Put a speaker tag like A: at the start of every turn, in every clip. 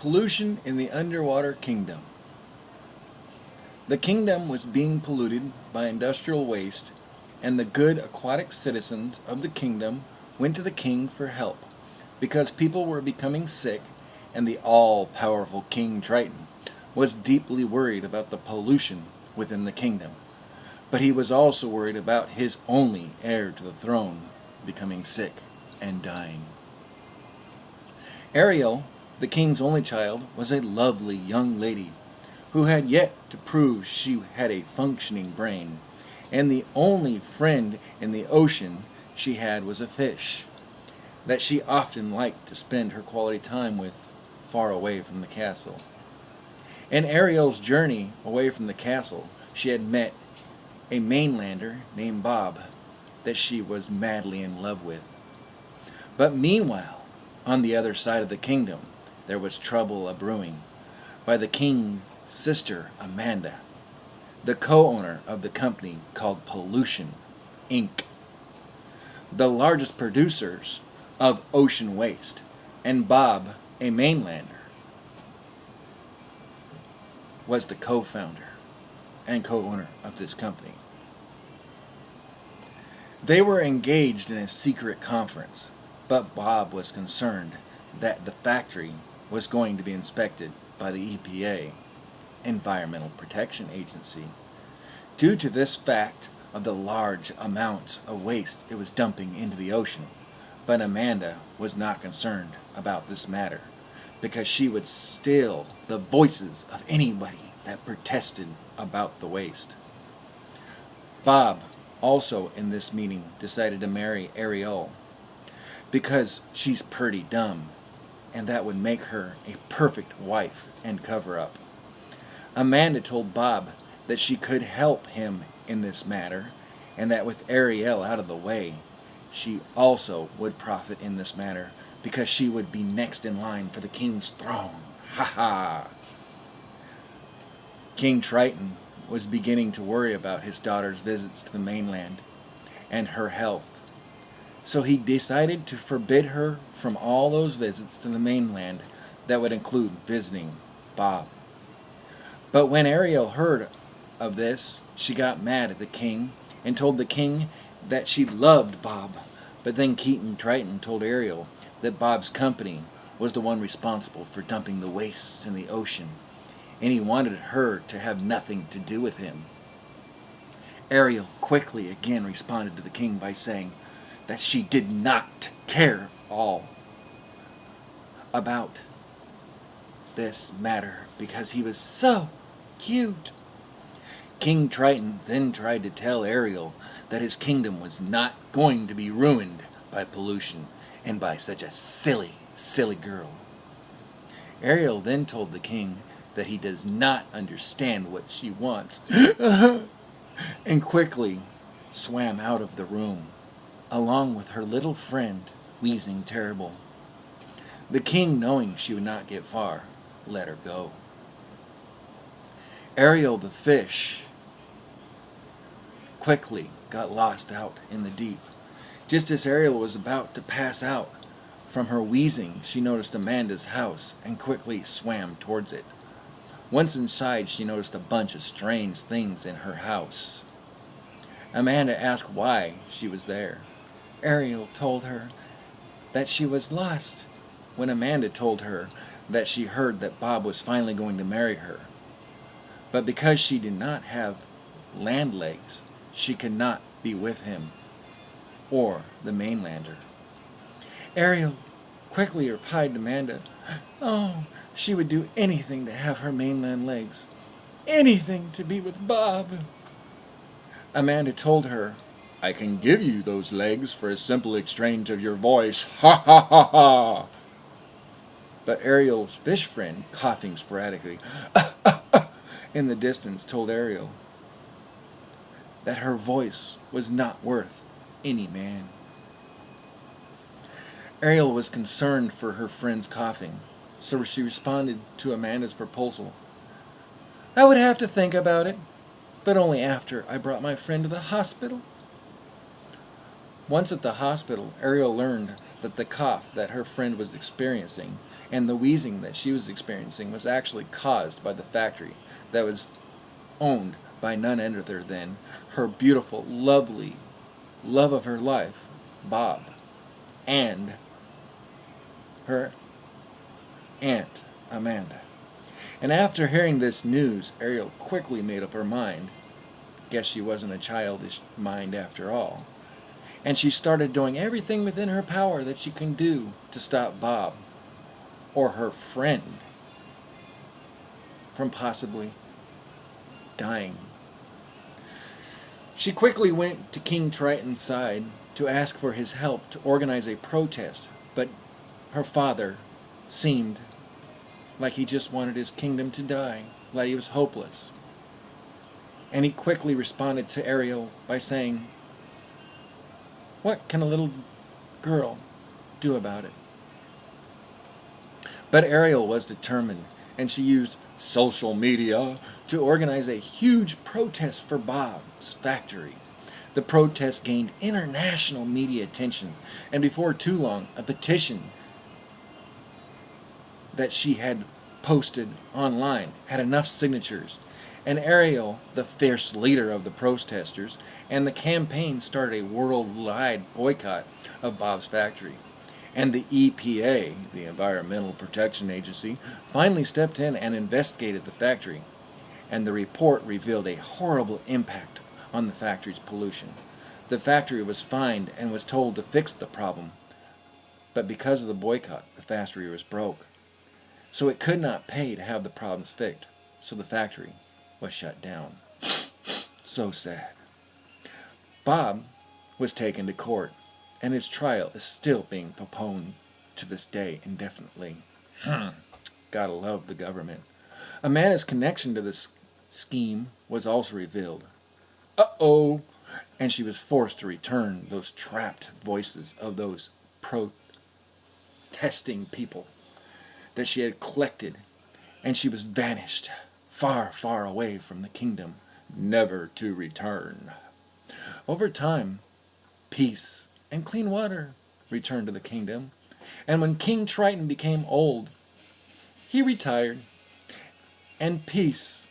A: Pollution in the underwater kingdom. The kingdom was being polluted by industrial waste, and the good aquatic citizens of the kingdom went to the king for help, because people were becoming sick, and the all-powerful King Triton was deeply worried about the pollution within the kingdom. But he was also worried about his only heir to the throne becoming sick and dying. Ariel, the king's only child, was a lovely young lady who had yet to prove she had a functioning brain, and the only friend in the ocean she had was a fish that she often liked to spend her quality time with far away from the castle. In Ariel's journey away from the castle, she had met a mainlander named Bob that she was madly in love with. But meanwhile, on the other side of the kingdom, there was trouble a-brewing by the king's sister Amanda, the co-owner of the company called Pollution, Inc., the largest producers of ocean waste, and Bob, a mainlander, was the co-founder and co-owner of this company. They were engaged in a secret conference, but Bob was concerned that the factory was going to be inspected by the EPA, Environmental Protection Agency, due to this fact of the large amount of waste it was dumping into the ocean. But Amanda was not concerned about this matter, because she would still the voices of anybody that protested about the waste. Bob also in this meeting decided to marry Ariel because she's pretty dumb, and that would make her a perfect wife and cover-up. Amanda told Bob that she could help him in this matter, and that with Ariel out of the way, she also would profit in this matter, because she would be next in line for the king's throne. Ha ha! King Triton was beginning to worry about his daughter's visits to the mainland and her health. So he decided to forbid her from all those visits to the mainland that would include visiting Bob. But when Ariel heard of this, she got mad at the king and told the king that she loved Bob. But then King Triton told Ariel that Bob's company was the one responsible for dumping the wastes in the ocean, and he wanted her to have nothing to do with him. Ariel quickly again responded to the king by saying that she did not care all about this matter because he was so cute. King Triton then tried to tell Ariel that his kingdom was not going to be ruined by pollution and by such a silly, silly girl. Ariel then told the king that he does not understand what she wants and quickly swam out of the room, along with her little friend, wheezing terrible. The king, knowing she would not get far, let her go. Ariel the fish quickly got lost out in the deep. Just as Ariel was about to pass out from her wheezing, she noticed Amanda's house and quickly swam towards it. Once inside, she noticed a bunch of strange things in her house. Amanda asked why she was there. Ariel told her that she was lost, when Amanda told her that she heard that Bob was finally going to marry her. But because she did not have land legs, she could not be with him or the mainlander. Ariel quickly replied to Amanda, she would do anything to have her mainland legs. Anything to be with Bob. Amanda told her, I can give you those legs for a simple exchange of your voice. Ha ha ha ha! But Ariel's fish friend, coughing sporadically in the distance, told Ariel that her voice was not worth any man. Ariel was concerned for her friend's coughing, so she responded to Amanda's proposal. I would have to think about it, but only after I brought my friend to the hospital. Once at the hospital, Ariel learned that the cough that her friend was experiencing and the wheezing that she was experiencing was actually caused by the factory that was owned by none other than her beautiful, lovely love of her life, Bob, and her aunt, Amanda. And after hearing this news, Ariel quickly made up her mind. Guess she wasn't a childish mind after all. And she started doing everything within her power that she can do to stop Bob, or her friend, from possibly dying. She quickly went to King Triton's side to ask for his help to organize a protest, but her father seemed like he just wanted his kingdom to die, like he was hopeless. And he quickly responded to Ariel by saying, "What can a little girl do about it?" But Ariel was determined, and she used social media to organize a huge protest for Bob's factory. The protest gained international media attention, and before too long, a petition that she had posted online had enough signatures, and Ariel, the fierce leader of the protesters, and the campaign started a worldwide boycott of Bob's factory. And the EPA, the Environmental Protection Agency, finally stepped in and investigated the factory. And the report revealed a horrible impact on the factory's pollution. The factory was fined and was told to fix the problem. But because of the boycott, the factory was broke. So it could not pay to have the problems fixed. So the factory was shut down. So sad. Bob was taken to court, and his trial is still being postponed to this day indefinitely. Gotta love the government. Amanda's connection to this scheme was also revealed. Uh-oh! And she was forced to return those trapped voices of those protesting people that she had collected, and she was vanished, far, far away from the kingdom, never to return. Over time, peace and clean water returned to the kingdom, and when King Triton became old, he retired, and peace,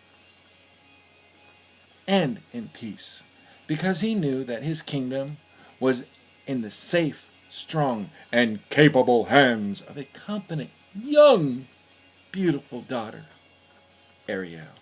A: and in peace, because he knew that his kingdom was in the safe, strong, and capable hands of a competent, young, beautiful daughter, Ariel.